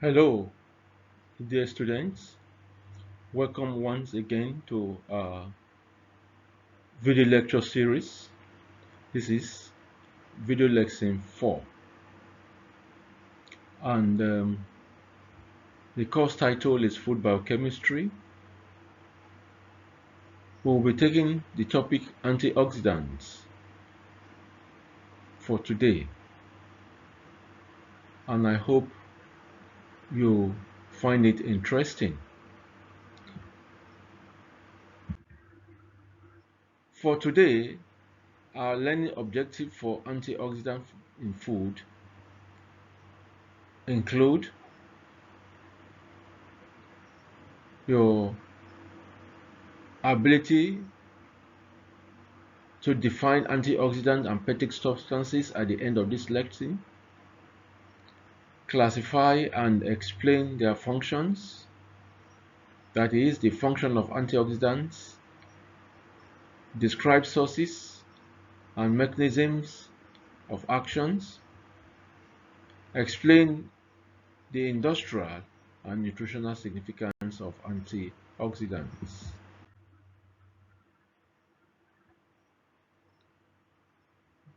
Hello, dear students. Welcome once again to our video lecture series. This is video lesson 4, and the course title is Food Biochemistry. We will be taking the topic antioxidants for today, and I hope you find it interesting. For today, our learning objective for antioxidants in food include your ability to define antioxidants and peptic substances at the end of this lecture, classify and explain their functions, that is, the function of antioxidants, describe sources and mechanisms of actions, explain the industrial and nutritional significance of antioxidants.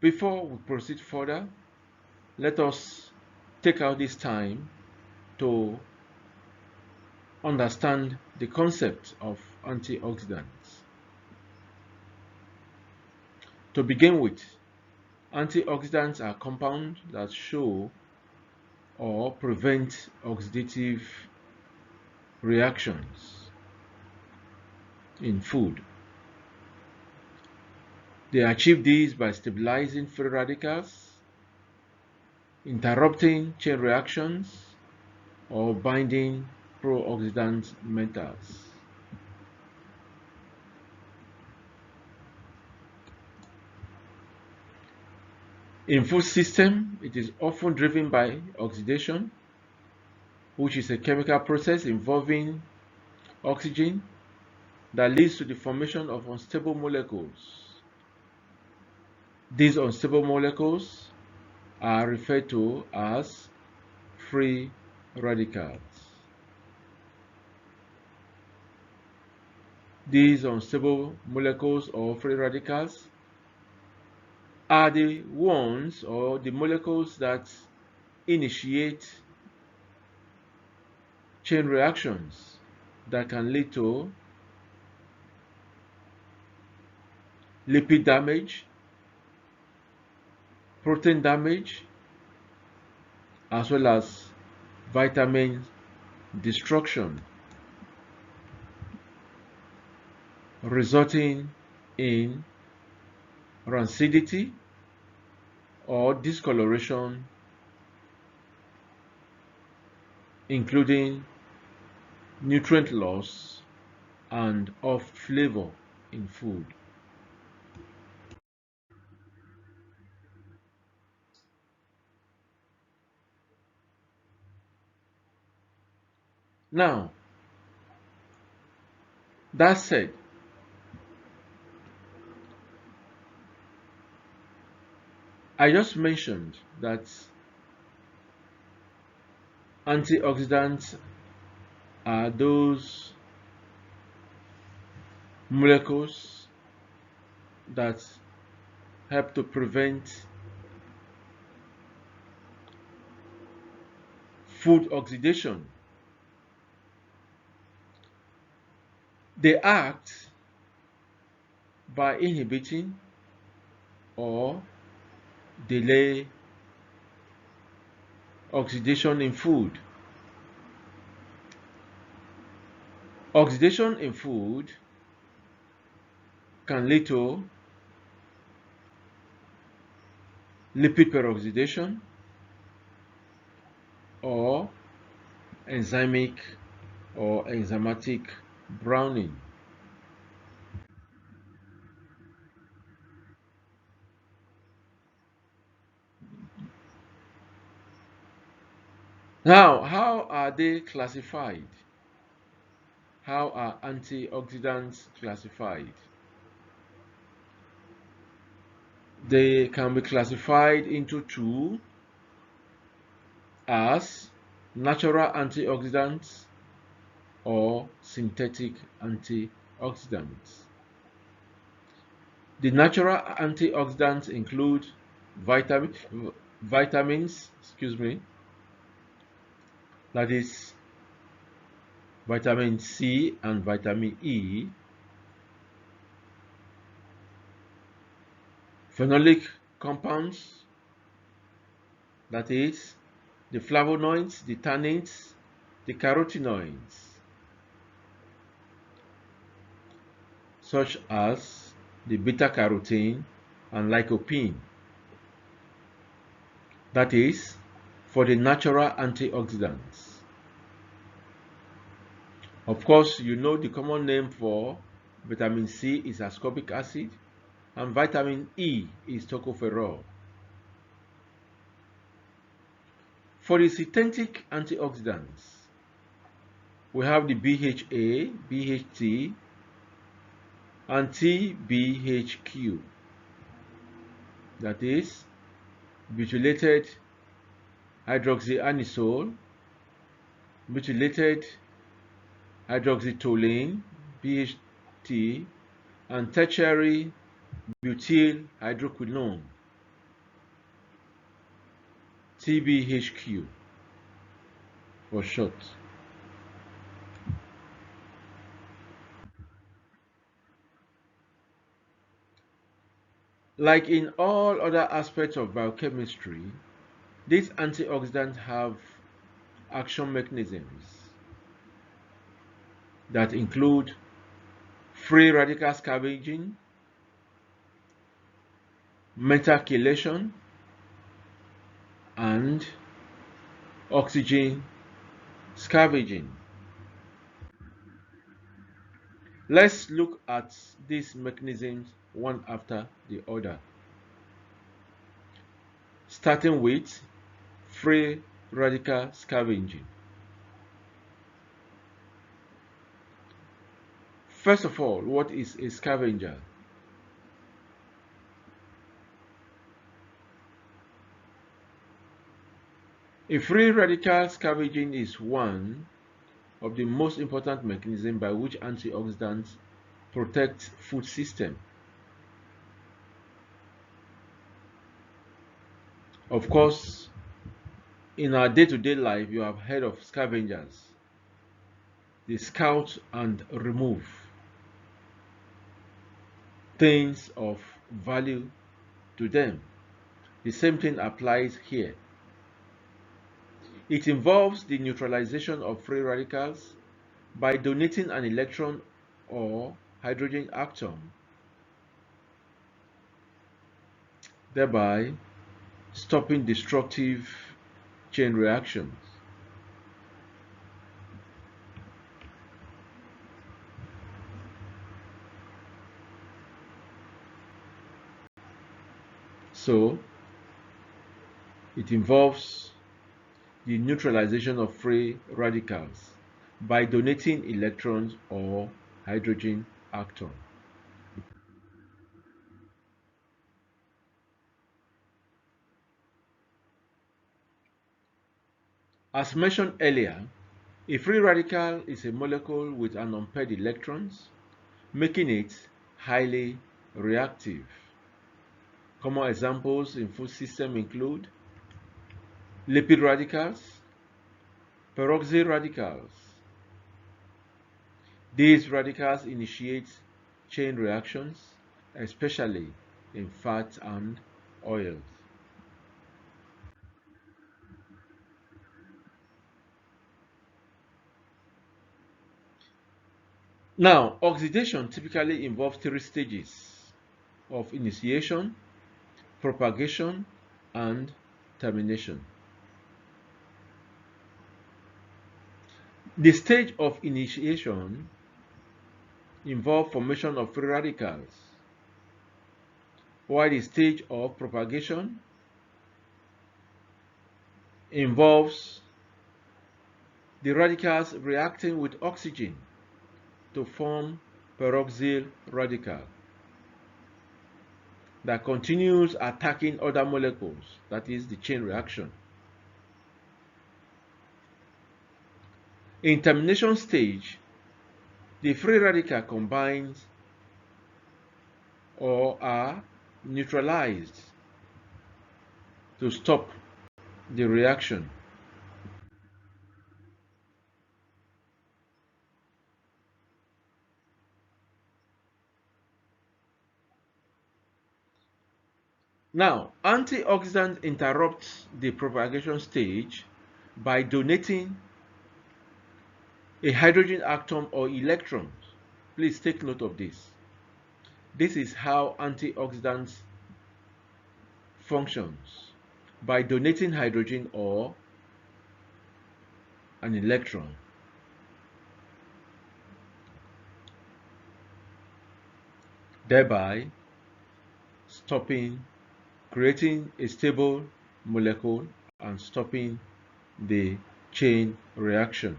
Before we proceed further, let us take out this time to understand the concept of antioxidants. To begin with, antioxidants are compounds that show or prevent oxidative reactions in food. They achieve this by stabilizing free radicals, interrupting chain reactions, or binding pro-oxidant metals. In food system, it is often driven by oxidation, which is a chemical process involving oxygen that leads to the formation of unstable molecules. These unstable molecules are referred to as free radicals. These unstable molecules or free radicals are the ones or the molecules that initiate chain reactions that can lead to lipid damage, protein damage, as well as vitamin destruction, resulting in rancidity or discoloration, including nutrient loss and off flavor in food. Now, that said, I just mentioned that antioxidants are those molecules that help to prevent food oxidation. They act by inhibiting or delay oxidation in food. Oxidation in food can lead to lipid peroxidation or enzymic or enzymatic browning. Now, how are they classified? How are antioxidants classified? They can be classified into two as natural antioxidants or synthetic antioxidants. The natural antioxidants include vitamins, that is vitamin C and vitamin E, phenolic compounds, that is the flavonoids, the tannins, the carotenoids, such as the beta-carotene and lycopene, that is for the natural antioxidants. Of course, you know the common name for vitamin C is ascorbic acid and vitamin E is tocopherol. For the synthetic antioxidants, we have the BHA, BHT, and TBHQ, that is butylated hydroxyanisole, butylated hydroxytoluene, BHT, and tertiary butyl hydroquinone, TBHQ for short. Like in all other aspects of biochemistry, these antioxidants have action mechanisms that include free radical scavenging, metal chelation, and oxygen scavenging. Let's look at these mechanisms one after the other, starting with free radical scavenging. First of all, what is a scavenger? A free radical scavenging is one of the most important mechanisms by which antioxidants protect food system. Of course, in our day-to-day life, you have heard of scavengers. They scout and remove things of value to them. The same thing applies here. It involves the neutralization of free radicals by donating an electron or hydrogen atom, thereby stopping destructive chain reactions. So, it involves the neutralization of free radicals by donating electrons or hydrogen atom. As mentioned earlier, a free radical is a molecule with an unpaired electrons, making it highly reactive. Common examples in food system include lipid radicals, peroxyl radicals. These radicals initiate chain reactions, especially in fats and oils. Now, oxidation typically involves three stages of initiation, propagation, and termination. The stage of initiation involves formation of free radicals, while the stage of propagation involves the radicals reacting with oxygen to form peroxyl radical that continues attacking other molecules, that is the chain reaction. In termination stage, the free radical combines or are neutralized to stop the reaction. Now, antioxidant interrupts the propagation stage by donating a hydrogen atom or electrons. Please take note of this. This is how antioxidants functions, by donating hydrogen or an electron. Thereby creating a stable molecule and stopping the chain reaction.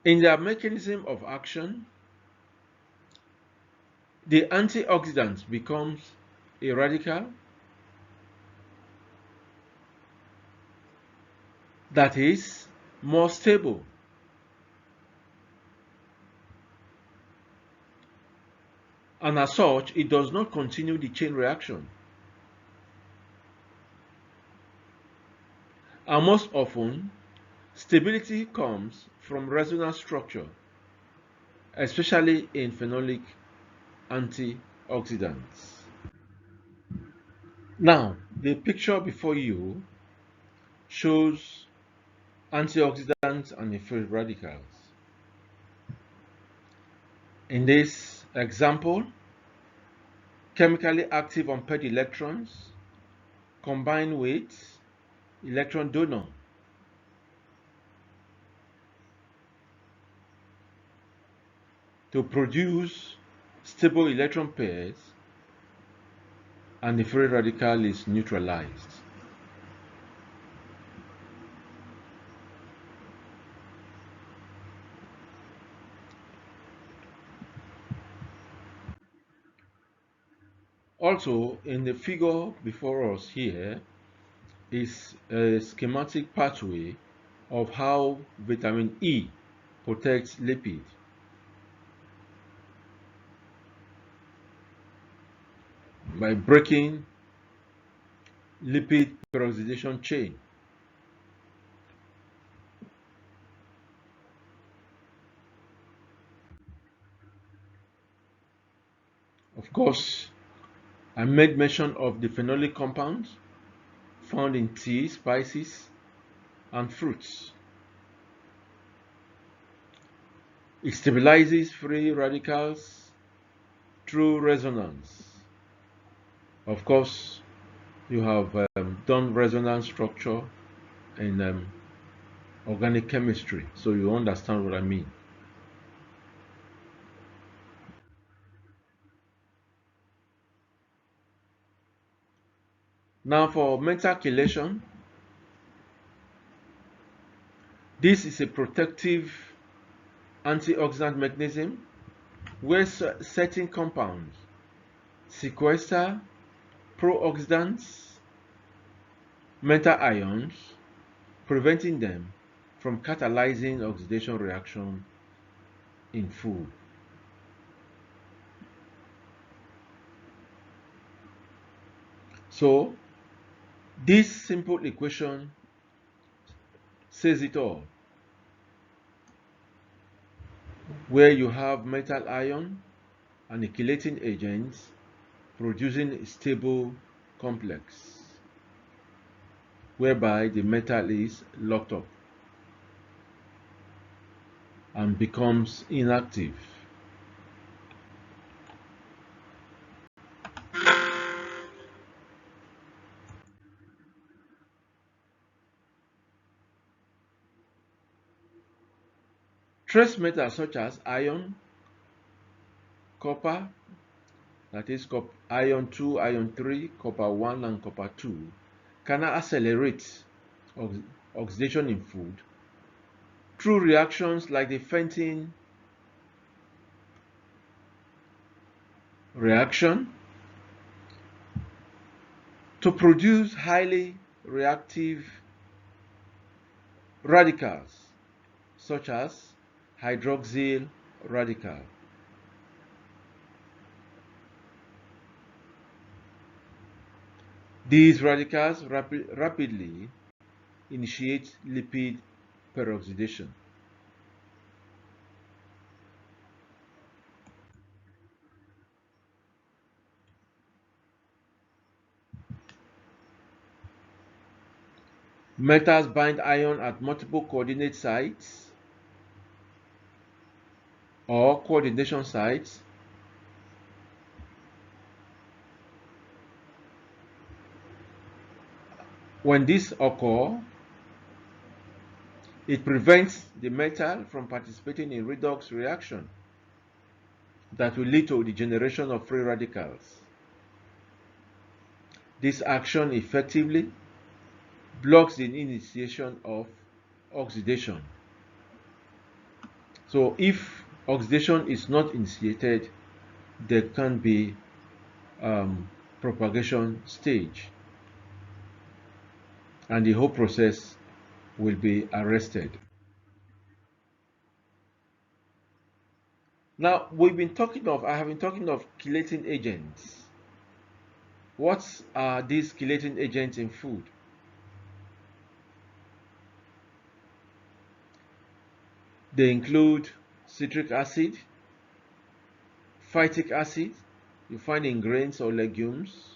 In their mechanism of action, the antioxidant becomes a radical that is more stable, and as such, it does not continue the chain reaction. And most often, stability comes from resonance structure, especially in phenolic antioxidants. Now, the picture before you shows antioxidants and free radicals. In this example, chemically active unpaired electrons combine with electron donor to produce stable electron pairs, and the free radical is neutralized. Also, in the figure before us here is a schematic pathway of how vitamin E protects lipid. By breaking lipid peroxidation chain. Of course, I made mention of the phenolic compounds found in tea, spices, and fruits. It stabilizes free radicals through resonance. Of course, you have done resonance structure in organic chemistry, so you understand what I mean. Now for mental chelation, this is a protective antioxidant mechanism where certain compounds sequester pro-oxidants, metal ions, preventing them from catalyzing oxidation reaction in food. So, this simple equation says it all, where you have metal ion and a chelating agent producing a stable complex, whereby the metal is locked up and becomes inactive. Trace metals such as iron, copper, that is iron 2, iron 3, copper 1, and copper 2, can accelerate oxidation in food through reactions like the Fenton reaction to produce highly reactive radicals such as hydroxyl radical. These radicals rapidly initiate lipid peroxidation. Metals bind iron at multiple coordinate sites or coordination sites. When this occurs, it prevents the metal from participating in redox reaction that will lead to the generation of free radicals. This action effectively blocks the initiation of oxidation. So if oxidation is not initiated, there can be propagation stage and the whole process will be arrested. Now I have been talking of chelating agents. What are these chelating agents in food? They include citric acid, phytic acid, you find in grains or legumes,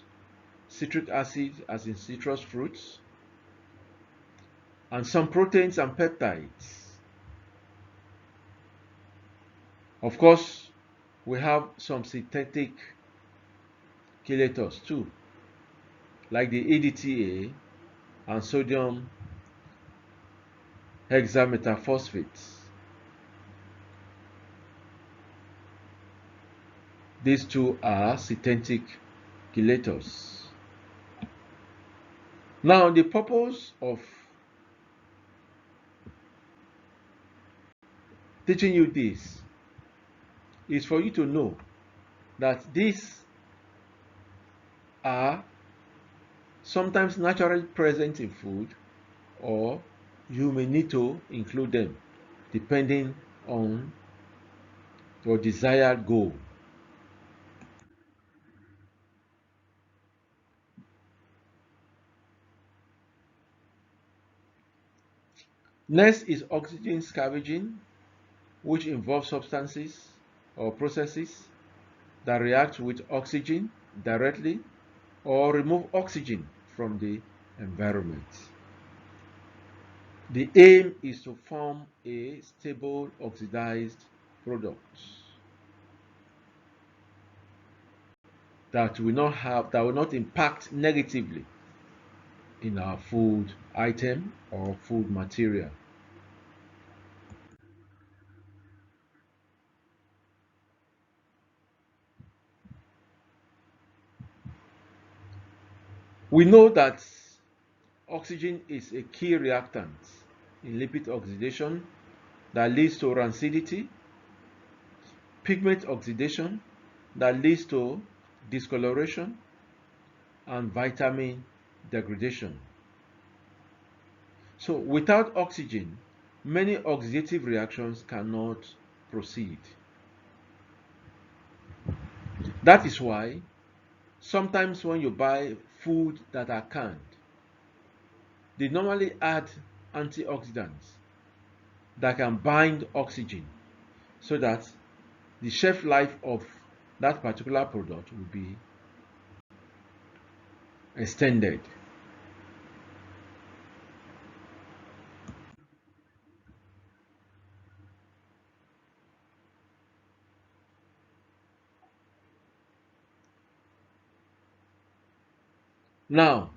citric acid as in citrus fruits, and some proteins and peptides. Of course, we have some synthetic chelators too, like the EDTA and sodium hexametaphosphates. These two are synthetic chelators. Now, the purpose of teaching you this is for you to know that these are sometimes naturally present in food, or you may need to include them depending on your desired goal. Next is oxygen scavenging, which involves substances or processes that react with oxygen directly or remove oxygen from the environment. The aim is to form a stable oxidized product that will not impact negatively in our food item or food material. We know that oxygen is a key reactant in lipid oxidation that leads to rancidity, pigment oxidation that leads to discoloration, and vitamin degradation. So without oxygen, many oxidative reactions cannot proceed. That is why sometimes when you buy food that are canned, they normally add antioxidants that can bind oxygen so that the shelf life of that particular product will be extended. Now,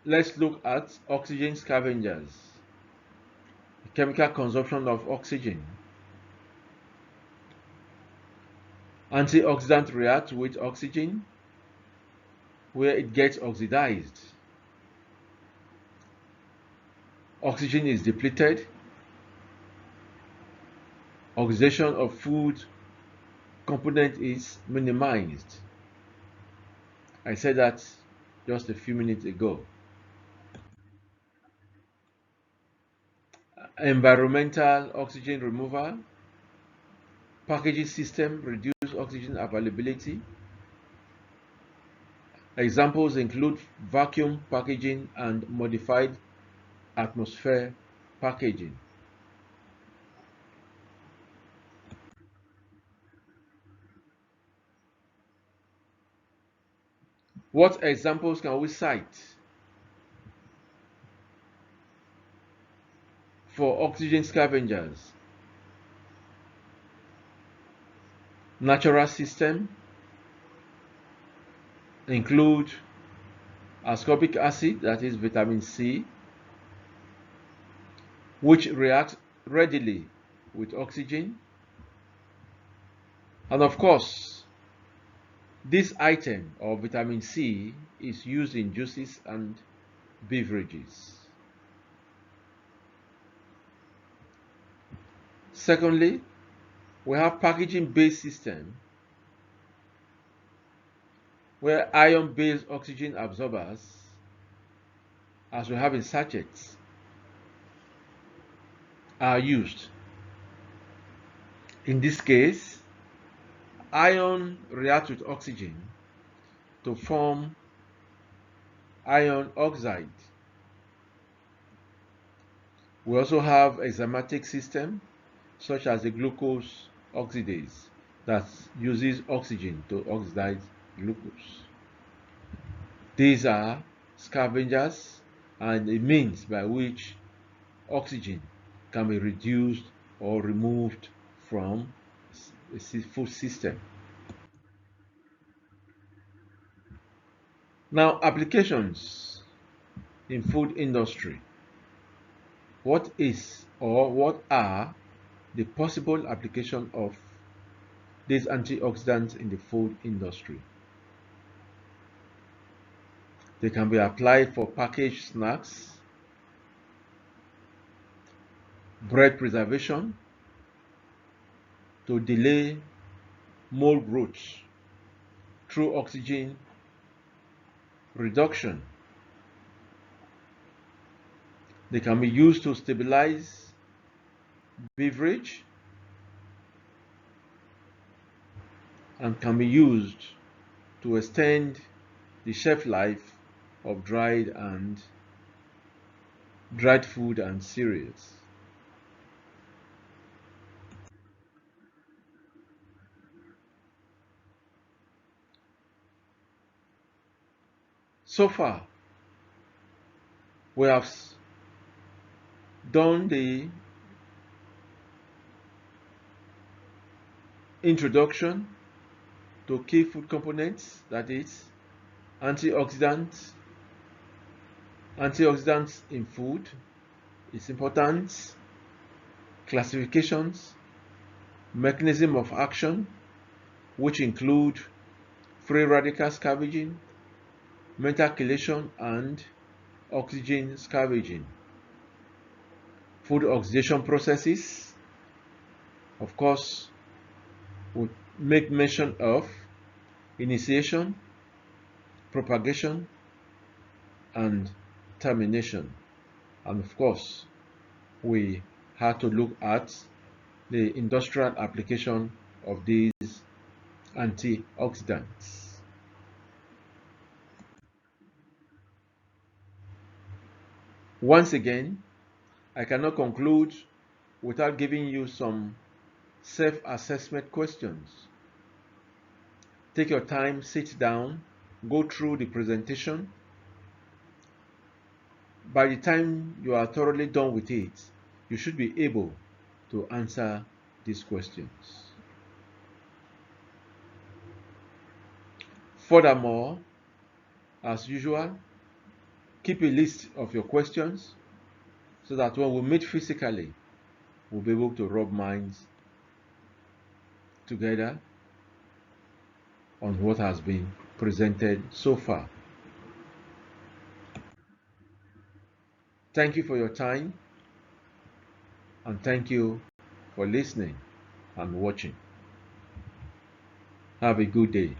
let's look at oxygen scavengers, the chemical consumption of oxygen. Antioxidant react with oxygen where it gets oxidized. Oxygen is depleted. Oxidation of food component is minimized. I said that just a few minutes ago. Environmental oxygen removal, packaging system reduce oxygen availability. Examples include vacuum packaging and modified atmosphere packaging. What examples can we cite for oxygen scavengers? Natural system include ascorbic acid, that is vitamin C, which reacts readily with oxygen. And of course, this item of vitamin C is used in juices and beverages. Secondly, we have packaging-based system where ion-based oxygen absorbers, as we have in sachets, are used. In this case, ion reacts with oxygen to form iron oxide. We also have enzymatic system such as the glucose oxidase that uses oxygen to oxidize glucose. These are scavengers and a means by which oxygen can be reduced or removed from a food system. Now, applications in food industry. What is or what are the possible application of these antioxidants in the food industry? They can be applied for packaged snacks, bread preservation, to delay mold growth through oxygen reduction. They can be used to stabilize beverage and can be used to extend the shelf life of dried food and cereals. So far, we have done the introduction to key food components, that is antioxidants in food, its importance, classifications, mechanism of action, which include free radical scavenging, metal chelation, and oxygen scavenging. Food oxidation processes, of course, would make mention of initiation, propagation, and termination. And of course, we had to look at the industrial application of these antioxidants. Once again, I cannot conclude without giving you some self-assessment questions. Take your time, sit down, go through the presentation. By the time you are thoroughly done with it, you should be able to answer these questions. Furthermore, as usual, keep a list of your questions so that when we meet physically, we'll be able to rub minds together on what has been presented so far. Thank you for your time, and thank you for listening and watching. Have a good day.